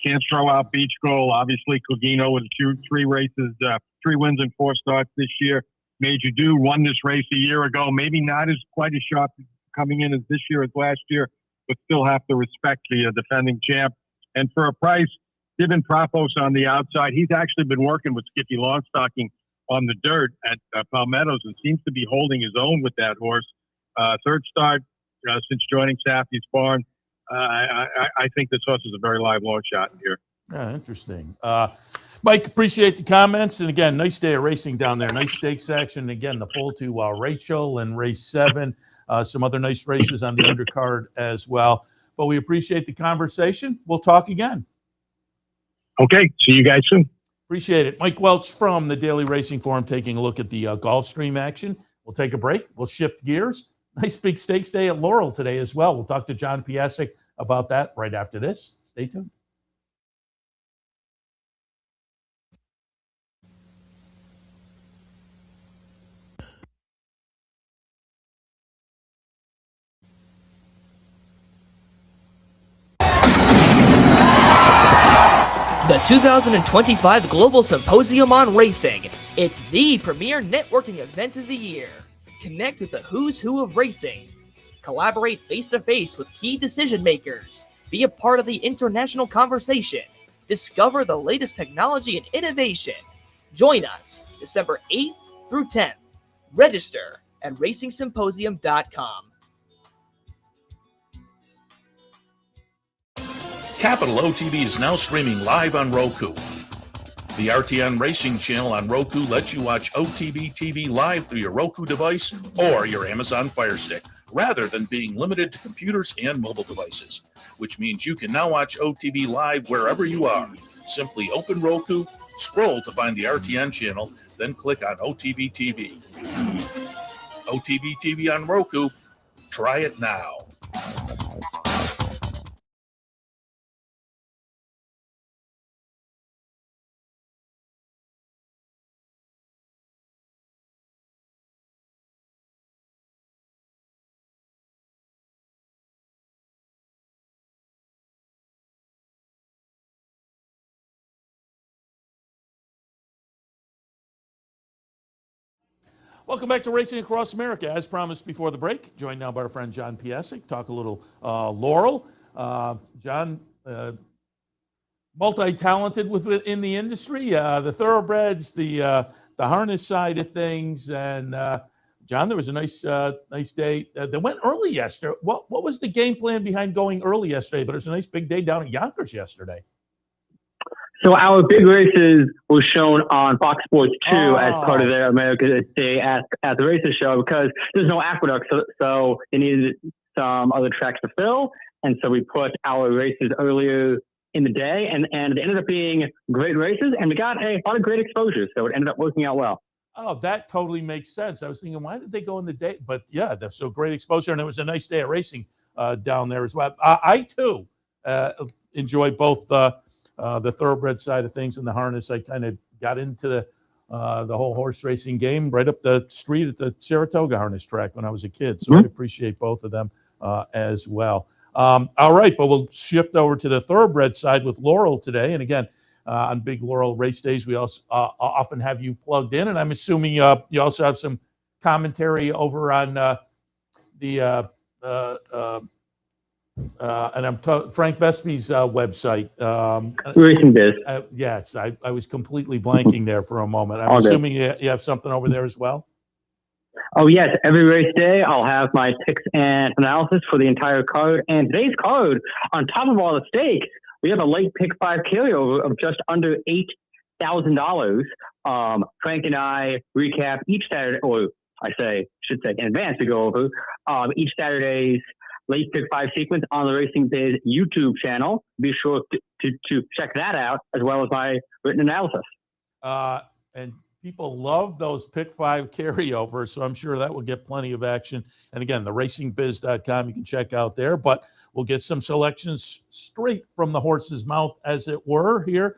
Can't throw out Beach Goal. Obviously, Cogino with 3 races, 3 wins and 4 starts this year. Major Do won this race a year ago. Maybe not as quite as sharp coming in as this year as last year, but still have to respect the defending champ. And for a price, Divin Propos on the outside. He's actually been working with Skippy Longstocking on the dirt at Palmettos and seems to be holding his own with that horse. Third start since joining Sappy's barn. I think this horse is a very live long shot in here. Yeah, interesting. Mike, appreciate the comments. And again, nice day of racing down there. Nice stakes action. Again, the full to Rachel and race 7. Some other nice races on the undercard as well. But we appreciate the conversation. We'll talk again. Okay. See you guys soon. Appreciate it. Mike Welch from the Daily Racing Forum taking a look at the Gulfstream action. We'll take a break. We'll shift gears. Nice big stakes day at Laurel today as well. We'll talk to John Piassek about that right after this. Stay tuned. 2025 Global Symposium on Racing. It's the premier networking event of the year. Connect with the who's who of racing. Collaborate face-to-face with key decision makers. Be a part of the international conversation. Discover the latest technology and innovation. Join us December 8th through 10th. Register at racingsymposium.com. Capital OTB is now streaming live on Roku. The RTN Racing channel on Roku lets you watch OTB TV live through your Roku device or your Amazon Fire Stick, rather than being limited to computers and mobile devices, which means you can now watch OTB live wherever you are. Simply open Roku, scroll to find the RTN channel, then click on OTB TV. OTB TV on Roku. Try it now. Welcome back to Racing Across America. As promised before the break, joined now by our friend John Piassek. Talk a little Laurel. John, multi-talented within the industry, the thoroughbreds, the harness side of things. And John, there was a nice day. They went early yesterday. What was the game plan behind going early yesterday? But it was a nice big day down at Yonkers yesterday. So our big races were shown on Fox Sports 2 as part of their America's Day at the Races show because there's no Aqueduct, so they needed some other tracks to fill, and so we put our races earlier in the day, and it ended up being great races, and we got a lot of great exposure, so it ended up working out well. Oh, that totally makes sense. I was thinking, why did they go in the day? But yeah, that's so great exposure, and it was a nice day of racing down there as well. I too enjoy both the thoroughbred side of things and the harness. I kind of got into the whole horse racing game right up the street at the Saratoga harness track when I was a kid. So I appreciate both of them as well. All right, but we'll shift over to the thoroughbred side with Laurel today. And again, on big Laurel race days, we also often have you plugged in. And I'm assuming you also have some commentary over on and I'm Frank Vespe's website. Racing Biz. Yes, I was completely blanking there for a moment. I'm assuming you have something over there as well? Oh, yes. Every race day, I'll have my picks and analysis for the entire card. And today's card, on top of all the stakes, we have a late pick 5 carryover of just under $8,000. Frank and I recap each Saturday, or should say in advance, we go over each Saturday's late pick 5 sequence on the Racing Biz YouTube channel. Be sure to check that out, as well as my written analysis. And people love those pick 5 carryovers, so I'm sure that will get plenty of action. And again, the racingbiz.com you can check out there, but we'll get some selections straight from the horse's mouth, as it were, here.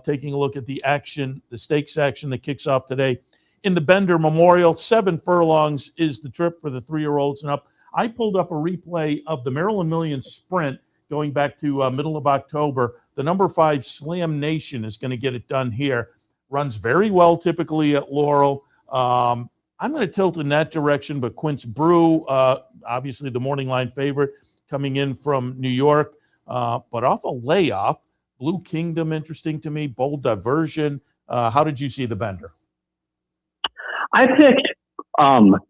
Taking a look at the action, the stakes action that kicks off today in the Bender Memorial. 7 furlongs is the trip for the 3-year-olds and up. I pulled up a replay of the Maryland Million Sprint going back to middle of October. The number 5 Slam Nation is going to get it done here. Runs very well typically at Laurel. I'm going to tilt in that direction, but Quince Brew, obviously the morning line favorite, coming in from New York, but off a layoff. Blue Kingdom, interesting to me. Bold Diversion. How did you see the Bender? I picked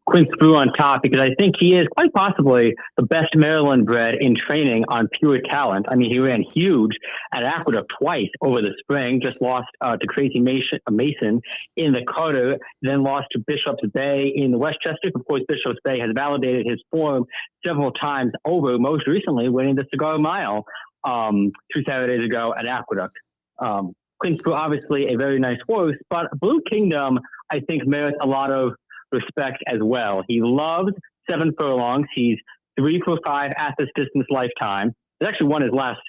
Quince Brew on top because I think he is quite possibly the best Maryland bred in training on pure talent. I mean, he ran huge at Aqueduct twice over the spring, just lost to Crazy Mason in the Carter, then lost to Bishop's Bay in the Westchester. Of course, Bishop's Bay has validated his form several times over, most recently winning the Cigar Mile 2 Saturdays ago at Aqueduct. Quince Brew, obviously a very nice horse, but Blue Kingdom, I think, merits a lot of respect as well. He loves 7 furlongs. He's 3 for 5 at this distance lifetime. He's actually won his last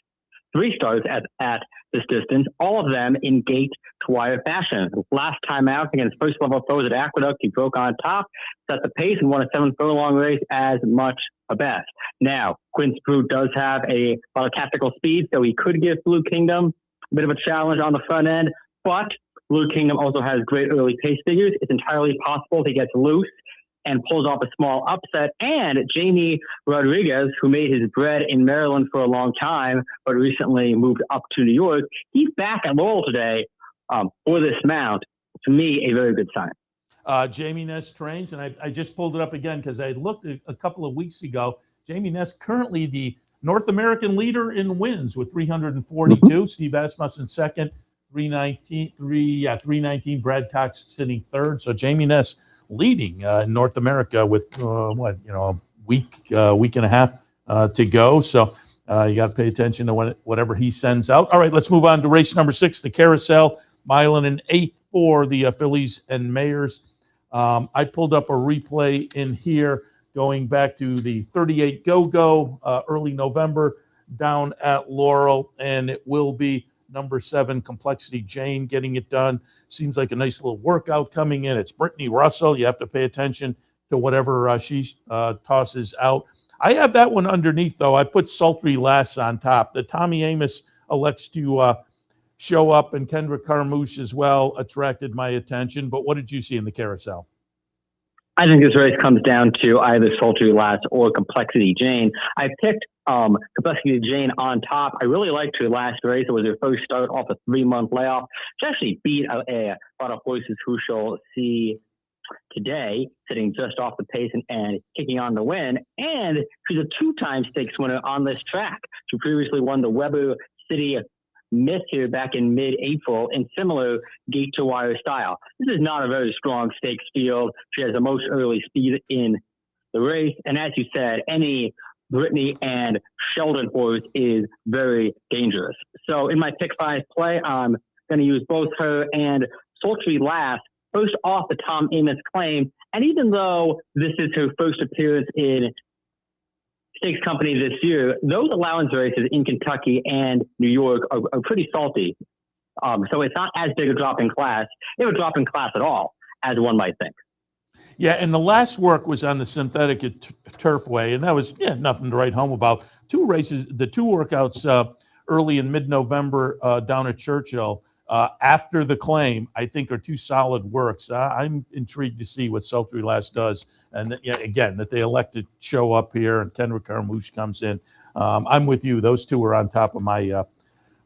3 starts at this distance, all of them in gate to wire fashion. Last time out against first level foes at Aqueduct, he broke on top, set the pace, and won a 7 furlong race as much a best. Now, Quince Brew does have a lot of tactical speed, so he could give Blue Kingdom a bit of a challenge on the front end, but Blue Kingdom also has great early pace figures. It's entirely possible he gets loose and pulls off a small upset. And Jamie Rodriguez, who made his bread in Maryland for a long time, but recently moved up to New York, he's back at Laurel today for this mount. To me, a very good sign. Jamie Ness trains, and I just pulled it up again because I looked a couple of weeks ago. Jamie Ness currently the North American leader in wins with 342. Steve Asmussen second, 319. Brad Cox sitting third. So Jamie Ness leading in North America with a week and a half to go. So you got to pay attention to whatever he sends out. All right, let's move on to race number 6, the Carousel, mile and an eighth for the fillies and mares. I pulled up a replay in here going back to the 38 Go-Go early November down at Laurel, and it will be number 7, Complexity Jane, getting it done. Seems like a nice little workout coming in. It's Brittany Russell. You have to pay attention to whatever she tosses out. I have that one underneath, though. I put Sultry Lass on top. The Tommy Amos elects to show up, and Kendra Carmouche as well attracted my attention. But what did you see in the Carousel? I think this race comes down to either Sultry Lass or Complexity Jane. I picked Complexity Jane on top. I really liked her last race. It was her first start off a 3-month layoff. She actually beat a lot of horses who shall see today, sitting just off the pace and kicking on the win. And she's a 2-time stakes winner on this track. She previously won the Weber City Miss here back in mid-April in similar gate-to-wire style. This is not a very strong stakes field. She has the most early speed in the race. And as you said, any Brittany and Sheldon horse is very dangerous. So in my pick 5 play, I'm going to use both her and Sultry Lass first off the Tom Amos claim. And even though this is her first appearance in stakes company this year, those allowance races in Kentucky and New York are pretty salty. So it's not as big a drop in class, if a drop in class at all, as one might think. Yeah, and the last work was on the synthetic Turfway, and that was nothing to write home about. 2 races, the 2 workouts early in mid-November down at Churchill after the claim, I think are 2 solid works. I'm intrigued to see what Sultry Lass does. And again, that they elect to show up here and Kendra Carmouche comes in. I'm with you. Those 2 are on top of my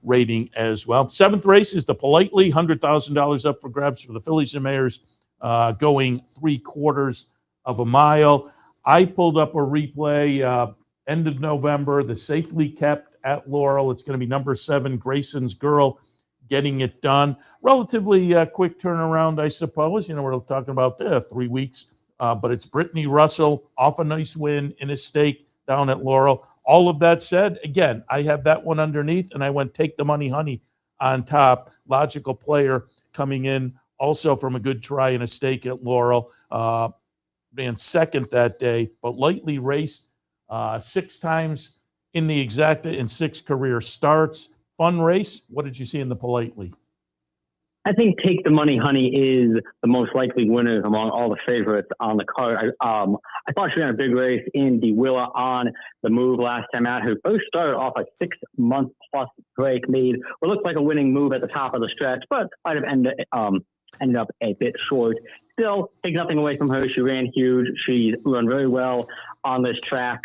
rating as well. 7th race is the Politely, $100,000 up for grabs for the fillies and mares, going 3/4 of a mile. I pulled up a replay end of November, the Safely Kept at Laurel. It's going to be number 7, Grayson's Girl, getting it done. Relatively quick turnaround, I suppose. We're talking about 3 weeks, but it's Brittany Russell off a nice win in a stake down at Laurel. All of that said, again, I have that one underneath, and I went Take the Money Honey on top. Logical player coming in also from a good try in a stake at Laurel. Ran second that day, but lightly raced 6 times in the exacta in 6 career starts. Fun race. What did you see in the Politely? I think Take the Money Honey is the most likely winner among all the favorites on the card. I thought she ran a big race in the Willa on the move last time out. Her first started off a 6-month plus break, made what looked like a winning move at the top of the stretch, but might have ended up a bit short. Still, take nothing away from her. She ran huge. She's run very well on this track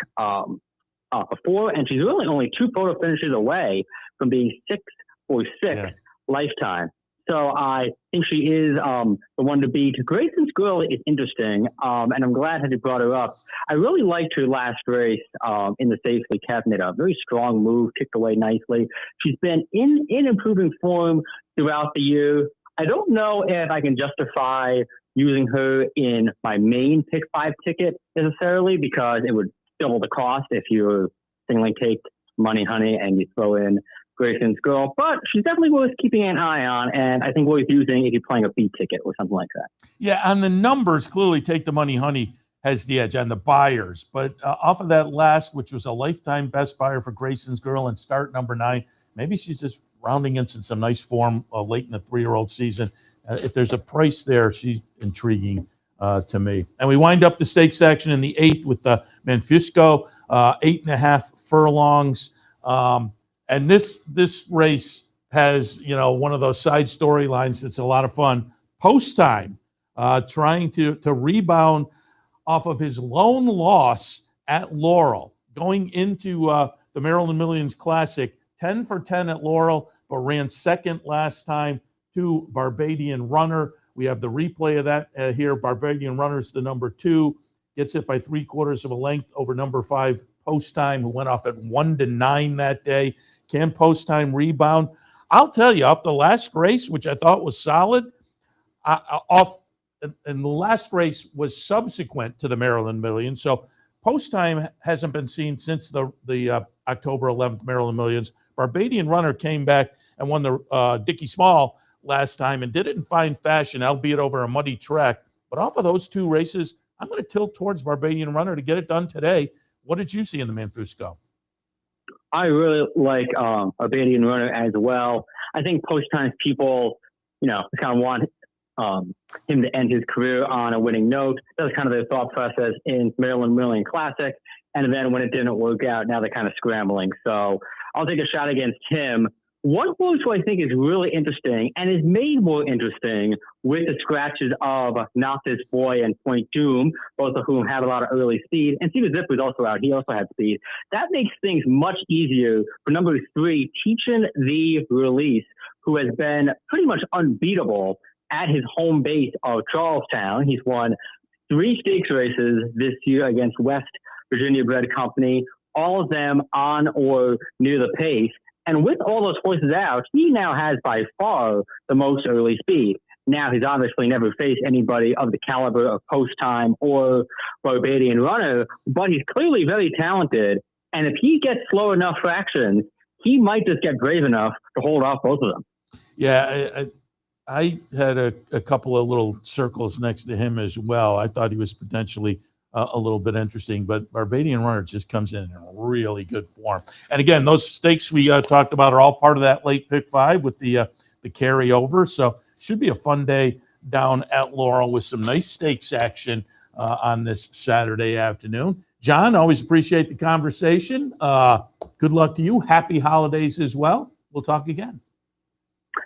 before, and she's really only 2 photo finishes away from being 6 or 6 lifetime. So I think she is the one to beat. Grayson's Girl is interesting, and I'm glad that you brought her up. I really liked her last race in the Safely Cabinet. A very strong move, kicked away nicely. She's been in improving form throughout the year. I don't know if I can justify using her in my main pick 5 ticket necessarily, because it would double the cost if you singly take Money Honey and you throw in Grayson's Girl, but she's definitely worth keeping an eye on, and I think worth using if you're playing a B ticket or something like that. Yeah, on the numbers, clearly Take the Money Honey has the edge on the buyers, but off of that last, which was a lifetime best buyer for Grayson's Girl and start number 9, maybe she's just rounding into some nice form late in the 3-year-old season. If there's a price there, she's intriguing to me. And we wind up the stakes action in the 8th with the Manfusco, 8.5 furlongs. And this race has, one of those side storylines that's a lot of fun. Post time, trying to rebound off of his lone loss at Laurel, going into the Maryland Millions Classic, 10 for 10 at Laurel, but ran second last time to Barbadian Runner. We have the replay of that here. Barbadian Runner's the number 2, gets it by 3/4 of a length over number 5 Post Time, who went off at 1-9 that day. Can Post Time rebound? I'll tell you, off the last race, which I thought was solid, and the last race was subsequent to the Maryland Millions. So Post Time hasn't been seen since the October 11th Maryland Millions. Barbadian Runner came back and won the Dickie Small last time and did it in fine fashion, albeit over a muddy track. But off of those 2 races, I'm going to tilt towards Barbadian Runner to get it done today. What did you see in the Manfusco? I really like Barbadian Runner as well. I think Post Time's people, kind of want him to end his career on a winning note. That was kind of their thought process in Maryland Million Classic. And then when it didn't work out, now they're kind of scrambling. So I'll take a shot against him. One horse who I think is really interesting and is made more interesting with the scratches of Not This Boy and Point Doom, both of whom have a lot of early speed. And Steven Zip was also out. He also had speed. That makes things much easier for number 3, Teachin the Release, who has been pretty much unbeatable at his home base of Charlestown. He's won 3 stakes races this year against West Virginia Bred Company, all of them on or near the pace. And with all those horses out, he now has by far the most early speed. Now, he's obviously never faced anybody of the caliber of Post Time or Barbadian Runner, but he's clearly very talented. And if he gets slow enough for action, he might just get brave enough to hold off both of them. Yeah, I had a couple of little circles next to him as well. I thought he was potentially a little bit interesting, but Barbadian Runner just comes in really good form. And again, those stakes we talked about are all part of that late pick 5 with the carryover. So should be a fun day down at Laurel with some nice stakes action on this Saturday afternoon. John, always appreciate the conversation. Good luck to you. Happy holidays as well. We'll talk again.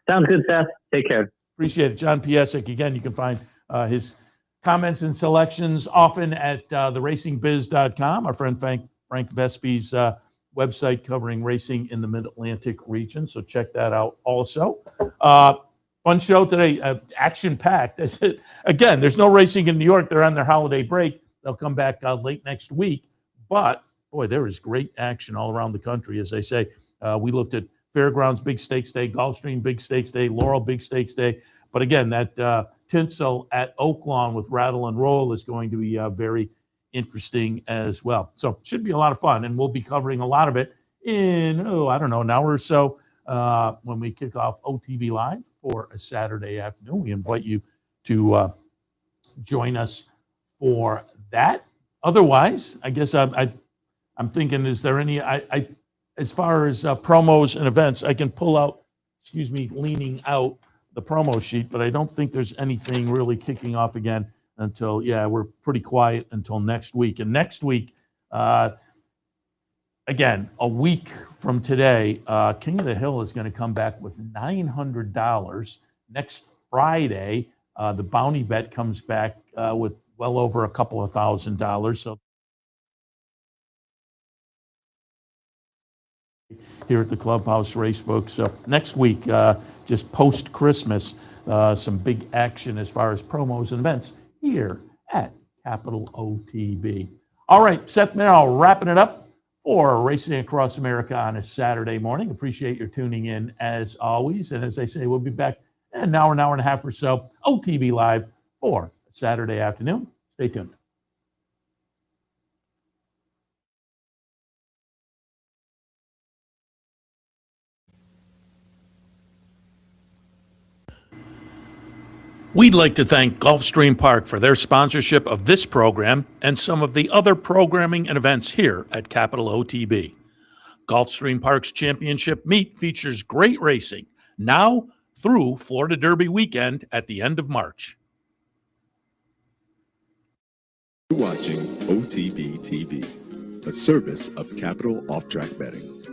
Sounds good, Seth. Take care. Appreciate it. John Piassek. Again, you can find his comments and selections often at theracingbiz.com. Our friend Frank Vespi's website covering racing in the Mid-Atlantic region. So check that out also. Fun show today, action-packed. Again, there's no racing in New York. They're on their holiday break. They'll come back late next week. But, boy, there is great action all around the country. As I say, we looked at Fairgrounds Big Stakes Day, Gulfstream Big Stakes Day, Laurel Big Stakes Day. But again, that tinsel at Oaklawn with Rattle and Roll is going to be very interesting as well. So should be a lot of fun, and we'll be covering a lot of it in, an hour or so when we kick off OTB Live for a Saturday afternoon. We invite you to join us for that. Otherwise, I guess I'm thinking, is there any, as far as promos and events, I can pull out, leaning out the promo sheet, but I don't think there's anything really kicking off again until, we're pretty quiet until next week. And next week, again, a week from today, King of the Hill is going to come back with $900. Next Friday, the bounty bet comes back with well over a couple of $1,000. So here at the Clubhouse Racebook. So next week, just post-Christmas, some big action as far as promos and events here at Capital OTB. All right, Seth Merrow wrapping it up for Racing Across America on a Saturday morning. Appreciate your tuning in as always. And as I say, we'll be back in an hour and a half or so, OTB Live for Saturday afternoon. Stay tuned. We'd like to thank Gulfstream Park for their sponsorship of this program and some of the other programming and events here at Capital OTB. Gulfstream Park's championship meet features great racing now through Florida Derby weekend at the end of March. You're watching OTB TV, a service of Capital Off-Track Betting.